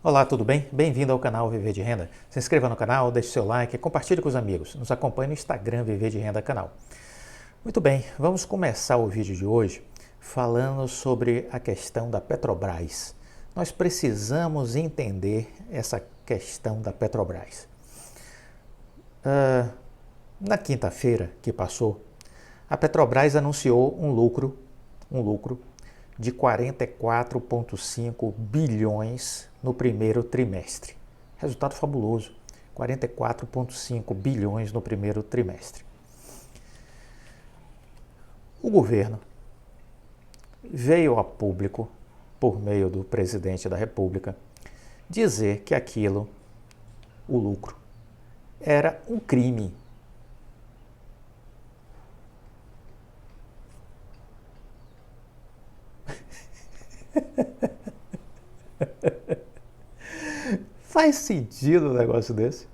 Olá, tudo bem? Bem-vindo ao canal Viver de Renda. Se inscreva no canal, deixe seu like, compartilhe com os amigos. Nos acompanhe no Instagram Viver de Renda Canal. Muito bem, vamos começar o vídeo de hoje falando sobre a questão da Petrobras. Nós precisamos entender essa questão da Petrobras. Na quinta-feira que passou, a Petrobras anunciou um lucro de 44,5 bilhões no primeiro trimestre. Resultado fabuloso, 44,5 bilhões no primeiro trimestre. O governo veio a público, por meio do presidente da República, dizer que aquilo, o lucro, era um crime. Faz sentido um negócio desse?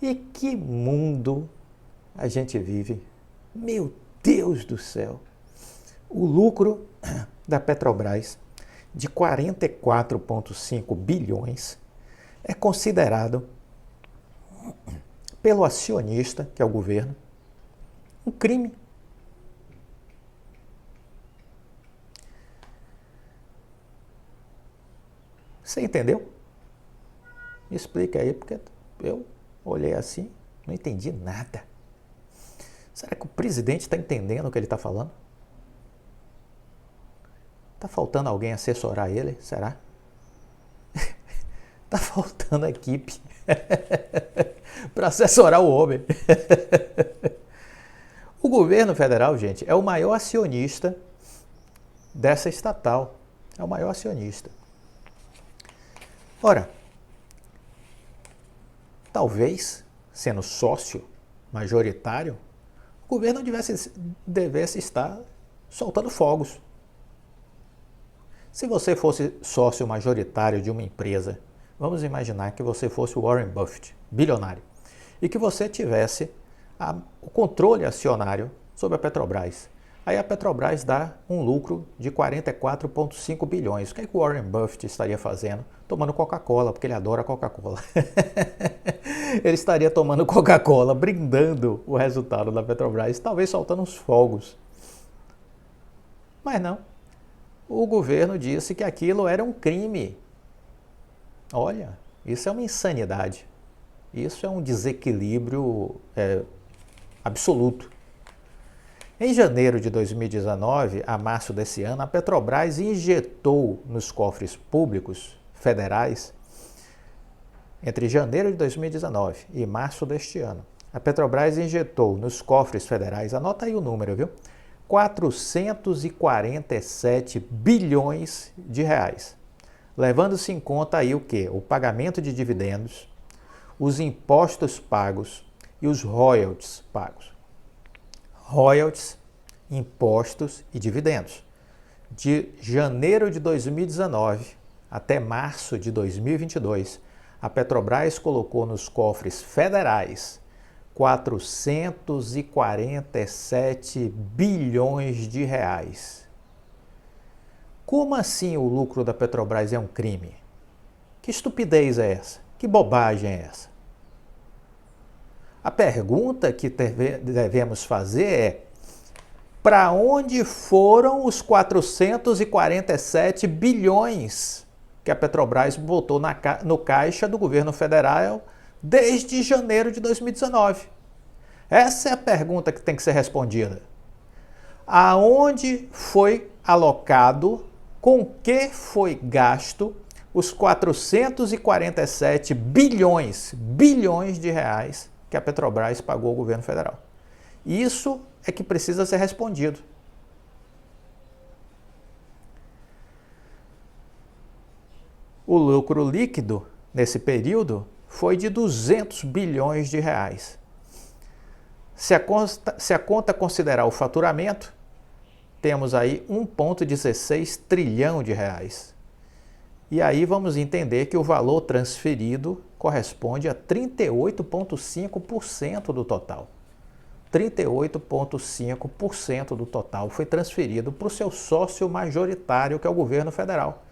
E que mundo a gente vive? Meu Deus do céu! O lucro da Petrobras de 44,5 bilhões é considerado pelo acionista, que é o governo, um crime. Você entendeu? Me explica aí, porque eu olhei assim, não entendi nada. Será que o presidente está entendendo o que ele está falando? Está faltando alguém assessorar ele? Será? Está faltando a equipe para assessorar o homem. O governo federal, gente, é o maior acionista dessa estatal. É o maior acionista. Ora, talvez, sendo sócio majoritário, o governo devesse estar soltando fogos. Se você fosse sócio majoritário de uma empresa, vamos imaginar que você fosse o Warren Buffett, bilionário, e que você tivesse o controle acionário sobre a Petrobras. Aí a Petrobras dá um lucro de 44,5 bilhões. O que é que o Warren Buffett estaria fazendo? Tomando Coca-Cola, porque ele adora Coca-Cola. Ele estaria tomando Coca-Cola, brindando o resultado da Petrobras, talvez soltando uns fogos. Mas não. O governo disse que aquilo era um crime. Olha, isso é uma insanidade. Isso é um desequilíbrio absoluto. Em janeiro de 2019 a março desse ano, a Petrobras injetou nos cofres públicos federais, entre janeiro de 2019 e março deste ano, a Petrobras injetou nos cofres federais, anota aí o número, viu? 447 bilhões de reais, levando-se em conta aí o quê? O pagamento de dividendos, os impostos pagos e os royalties pagos. Royalties, impostos e dividendos. De janeiro de 2019 até março de 2022, a Petrobras colocou nos cofres federais 447 bilhões de reais. Como assim o lucro da Petrobras é um crime? Que estupidez é essa? Que bobagem é essa? A pergunta que devemos fazer é: para onde foram os 447 bilhões que a Petrobras botou no caixa do governo federal desde janeiro de 2019? Essa é a pergunta que tem que ser respondida. Aonde foi alocado, com que foi gasto os 447 bilhões de reais que a Petrobras pagou ao governo federal? Isso é que precisa ser respondido. O lucro líquido nesse período foi de 200 bilhões de reais. Se a conta considerar o faturamento, temos aí 1,16 trilhão de reais. E aí vamos entender que o valor transferido corresponde a 38,5% do total. 38,5% do total foi transferido para o seu sócio majoritário, que é o governo federal,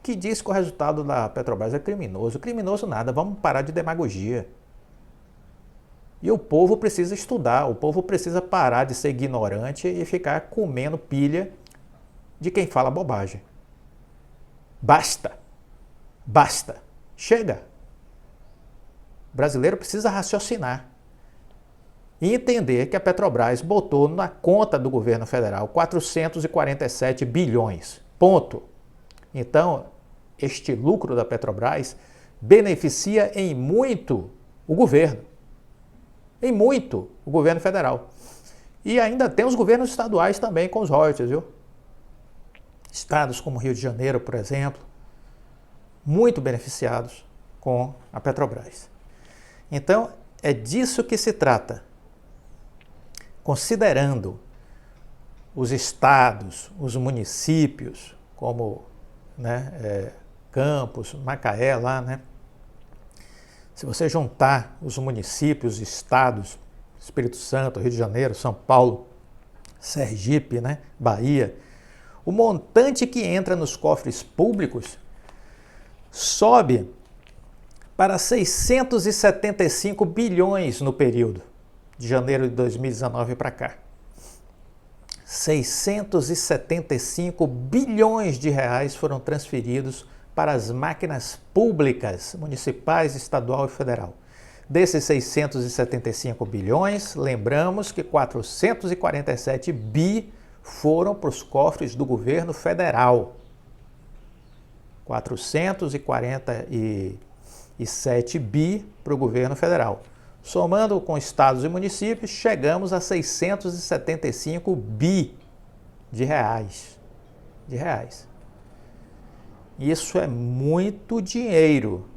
que diz que o resultado da Petrobras é criminoso. Criminoso nada, vamos parar de demagogia. E o povo precisa estudar, o povo precisa parar de ser ignorante e ficar comendo pilha de quem fala bobagem. Basta, basta, chega. O brasileiro precisa raciocinar e entender que a Petrobras botou na conta do governo federal 447 bilhões, ponto. Então, este lucro da Petrobras beneficia em muito o governo. Em muito o governo federal. E ainda tem os governos estaduais também com os royalties, viu? Estados como Rio de Janeiro, por exemplo, muito beneficiados com a Petrobras. Então, é disso que se trata. Considerando os estados, os municípios, como Campos, Macaé lá, né? Se você juntar os municípios, os estados, Espírito Santo, Rio de Janeiro, São Paulo, Sergipe, né? Bahia, o montante que entra nos cofres públicos sobe para 675 bilhões no período de janeiro de 2019 para cá. 675 bilhões de reais foram transferidos para as máquinas públicas, municipais, estadual e federal. Desses 675 bilhões, lembramos que 447 bi foram para os cofres do governo federal. 447 bi para o governo federal. Somando com estados e municípios, chegamos a 675 bi de reais. Isso é muito dinheiro.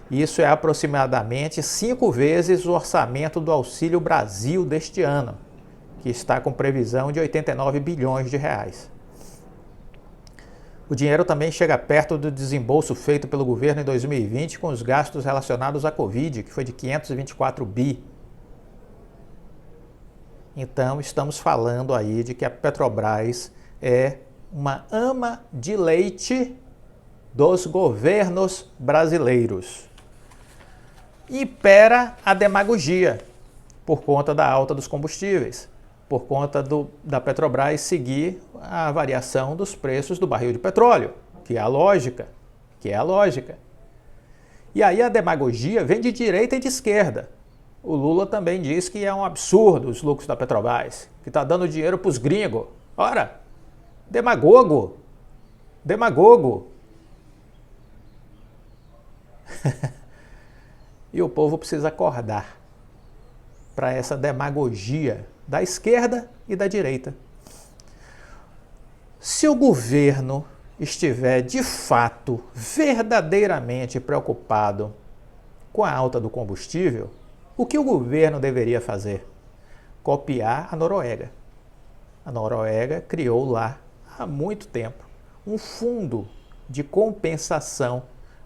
Isso é aproximadamente 5 vezes o orçamento do Auxílio Brasil deste ano, que está com previsão de 89 bilhões de reais. O dinheiro também chega perto do desembolso feito pelo governo em 2020 com os gastos relacionados à Covid, que foi de 524 bi. Então, estamos falando aí de que a Petrobras é uma ama de leite dos governos brasileiros. Impera a demagogia por conta da alta dos combustíveis, por conta da Petrobras seguir a variação dos preços do barril de petróleo, que é a lógica. E aí a demagogia vem de direita e de esquerda. O Lula também diz que é um absurdo os lucros da Petrobras, que está dando dinheiro para os gringos. Ora, demagogo. E o povo precisa acordar para essa demagogia da esquerda e da direita. Se o governo estiver de fato, verdadeiramente preocupado com a alta do combustível, o que o governo deveria fazer? Copiar a Noruega. A Noruega criou lá, há muito tempo, um fundo de compensação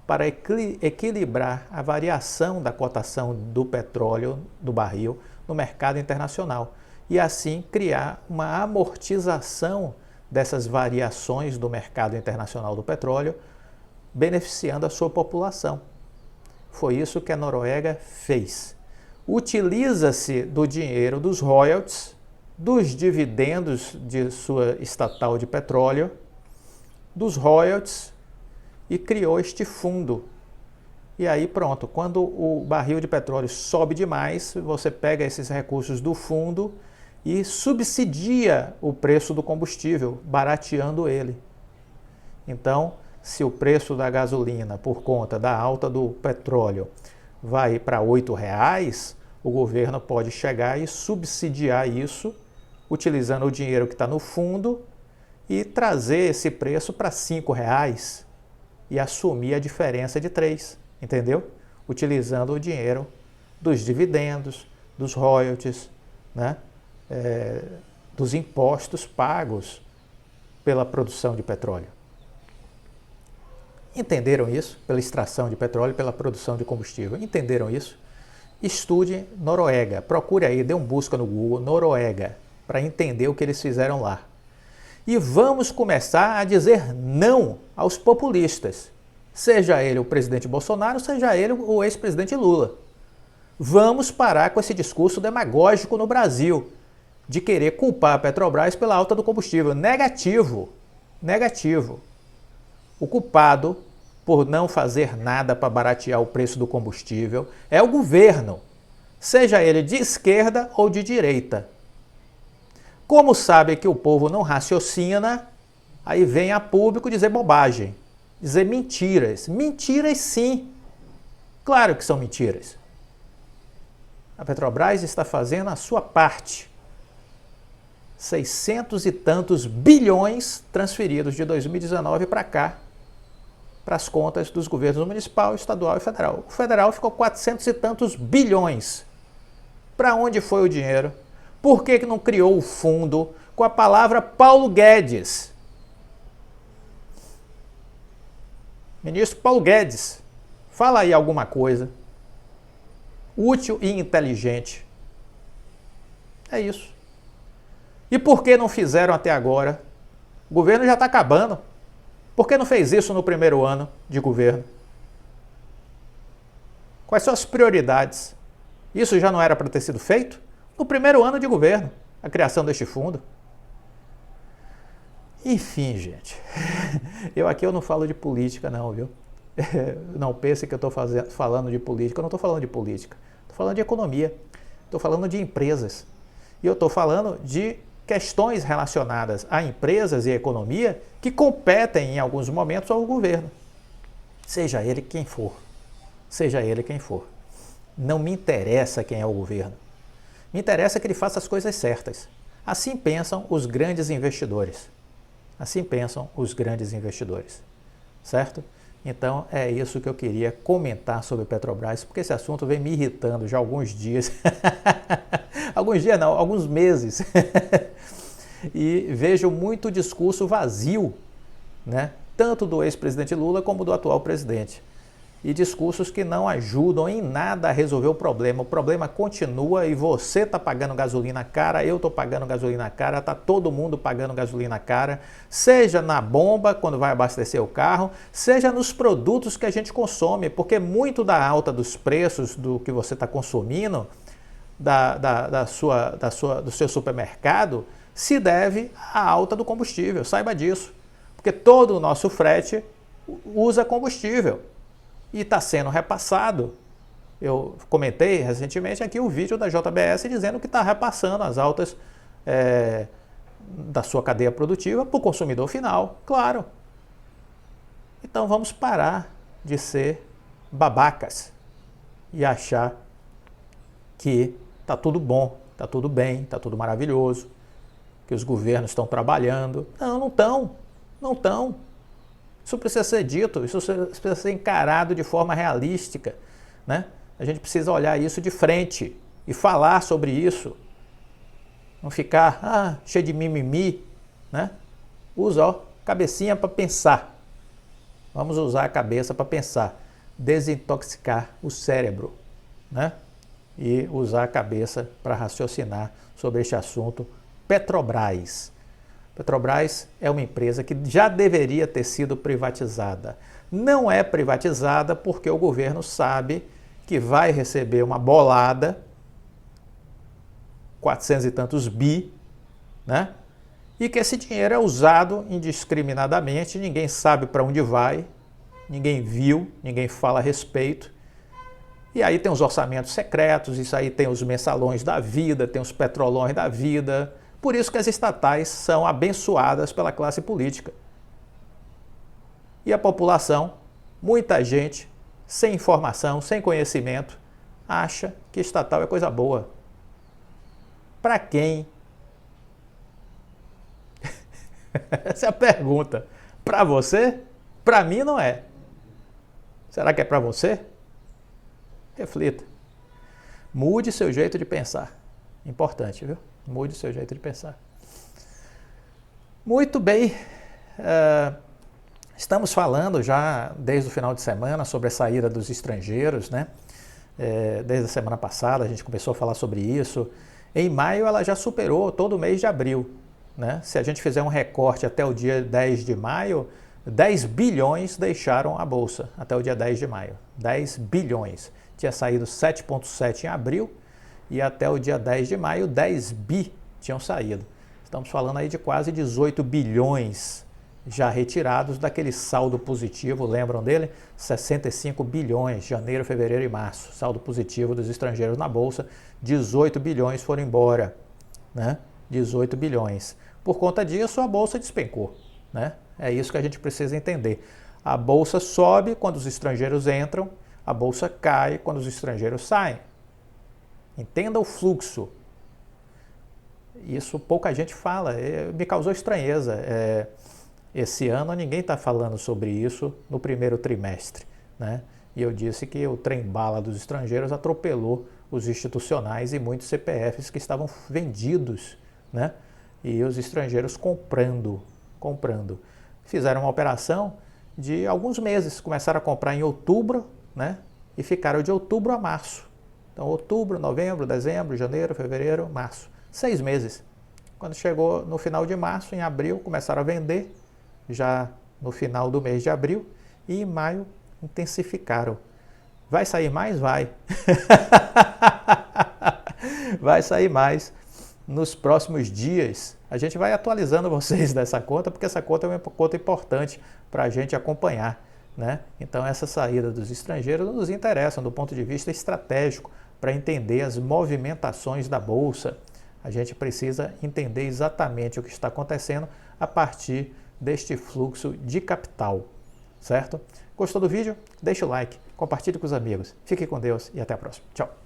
para equilibrar a variação da cotação do petróleo, do barril, no mercado internacional e assim criar uma amortização dessas variações do mercado internacional do petróleo, beneficiando a sua população. Foi isso que a Noruega fez. Utiliza-se do dinheiro dos royalties, dos dividendos de sua estatal de petróleo, dos royalties, e criou este fundo. E aí pronto, quando o barril de petróleo sobe demais, você pega esses recursos do fundo e subsidia o preço do combustível, barateando ele. Então, se o preço da gasolina, por conta da alta do petróleo, vai para R$ 8,00, o governo pode chegar e subsidiar isso, utilizando o dinheiro que está no fundo, e trazer esse preço para R$ 5,00 e assumir a diferença de 3, entendeu? Utilizando o dinheiro dos dividendos, dos royalties, né? Dos impostos pagos pela produção de petróleo. Entenderam isso? Pela extração de petróleo, pela produção de combustível. Entenderam isso? Estude Noruega. Procure aí, dê uma busca no Google, Noruega, para entender o que eles fizeram lá. E vamos começar a dizer não aos populistas, seja ele o presidente Bolsonaro, seja ele o ex-presidente Lula. Vamos parar com esse discurso demagógico no Brasil, de querer culpar a Petrobras pela alta do combustível. Negativo, negativo. O culpado por não fazer nada para baratear o preço do combustível é o governo, seja ele de esquerda ou de direita. Como sabe que o povo não raciocina, aí vem a público dizer bobagem, dizer mentiras. Mentiras sim, claro que são mentiras. A Petrobras está fazendo a sua parte. 600 e tantos bilhões transferidos de 2019 para cá, para as contas dos governos municipal, estadual e federal. O federal ficou 400 e tantos bilhões. Para onde foi o dinheiro? Por que não criou o fundo com a palavra Paulo Guedes? Ministro Paulo Guedes, fala aí alguma coisa útil e inteligente. É isso. E por que não fizeram até agora? O governo já está acabando. Por que não fez isso no primeiro ano de governo? Quais são as prioridades? Isso já não era para ter sido feito? No primeiro ano de governo, a criação deste fundo. Enfim, gente, eu não falo de política não, viu? Não pense que eu estou falando de política, eu não estou falando de política. Estou falando de economia, estou falando de empresas. E eu estou falando de questões relacionadas a empresas e economia que competem em alguns momentos ao governo. Seja ele quem for. Seja ele quem for. Não me interessa quem é o governo. Me interessa que ele faça as coisas certas. Assim pensam os grandes investidores. Assim pensam os grandes investidores. Certo? Então é isso que eu queria comentar sobre Petrobras, porque esse assunto vem me irritando já há alguns dias. Alguns dias não, alguns meses. E vejo muito discurso vazio, né? Tanto do ex-presidente Lula como do atual presidente. E discursos que não ajudam em nada a resolver o problema. O problema continua e você está pagando gasolina cara, eu estou pagando gasolina cara, está todo mundo pagando gasolina cara, seja na bomba, quando vai abastecer o carro, seja nos produtos que a gente consome, porque muito da alta dos preços do que você está consumindo, do seu supermercado, se deve à alta do combustível, saiba disso. Porque todo o nosso frete usa combustível. E está sendo repassado. Eu comentei recentemente aqui o vídeo da JBS dizendo que está repassando as altas da sua cadeia produtiva para o consumidor final, claro. Então vamos parar de ser babacas e achar que está tudo bom, está tudo bem, está tudo maravilhoso, que os governos estão trabalhando. Não, não estão, não estão. Isso precisa ser dito, isso precisa ser encarado de forma realística, né? A gente precisa olhar isso de frente e falar sobre isso. Não ficar cheio de mimimi, né? Usa cabecinha para pensar. Vamos usar a cabeça para pensar. Desintoxicar o cérebro, né? E usar a cabeça para raciocinar sobre este assunto. Petrobras. Petrobras é uma empresa que já deveria ter sido privatizada. Não é privatizada porque o governo sabe que vai receber uma bolada, 400 e tantos bi, né? E que esse dinheiro é usado indiscriminadamente, ninguém sabe para onde vai, ninguém viu, ninguém fala a respeito. E aí tem os orçamentos secretos, isso aí tem os mensalões da vida, tem os petrolões da vida. Por isso que as estatais são abençoadas pela classe política. E a população, muita gente, sem informação, sem conhecimento, acha que estatal é coisa boa. Para quem? Essa é a pergunta. Para você? Para mim não é. Será que é para você? Reflita. Mude seu jeito de pensar. Importante, viu? Mude seu jeito de pensar. Muito bem. Estamos falando já desde o final de semana sobre a saída dos estrangeiros, né? Desde a semana passada a gente começou a falar sobre isso. Em maio ela já superou todo o mês de abril. né? Se a gente fizer um recorte até o dia 10 de maio, 10 bilhões deixaram a Bolsa até o dia 10 de maio. 10 bilhões. Tinha saído 7,7 em abril e até o dia 10 de maio 10 bi tinham saído. Estamos falando aí de quase 18 bilhões já retirados daquele saldo positivo, lembram dele? 65 bilhões, janeiro, fevereiro e março. Saldo positivo dos estrangeiros na Bolsa, 18 bilhões foram embora, né? 18 bilhões. Por conta disso, a Bolsa despencou, né? É isso que a gente precisa entender. A Bolsa sobe quando os estrangeiros entram, a Bolsa cai quando os estrangeiros saem. Entenda o fluxo. Isso pouca gente fala, me causou estranheza. Esse ano ninguém está falando sobre isso no primeiro trimestre, né? E eu disse que o trem-bala dos estrangeiros atropelou os institucionais e muitos CPFs que estavam vendidos, né? E os estrangeiros comprando. Fizeram uma operação de alguns meses, começaram a comprar em outubro, né? E ficaram de outubro a março. Então, outubro, novembro, dezembro, janeiro, fevereiro, março. 6 meses. Quando chegou no final de março, em abril, começaram a vender, já no final do mês de abril, e em maio intensificaram. Vai sair mais? Vai. Vai sair mais nos próximos dias. A gente vai atualizando vocês dessa conta, porque essa conta é uma conta importante para a gente acompanhar, né? Então, essa saída dos estrangeiros nos interessa do ponto de vista estratégico, para entender as movimentações da Bolsa. A gente precisa entender exatamente o que está acontecendo a partir deste fluxo de capital, certo? Gostou do vídeo? Deixa o like, compartilhe com os amigos. Fique com Deus e até a próxima. Tchau!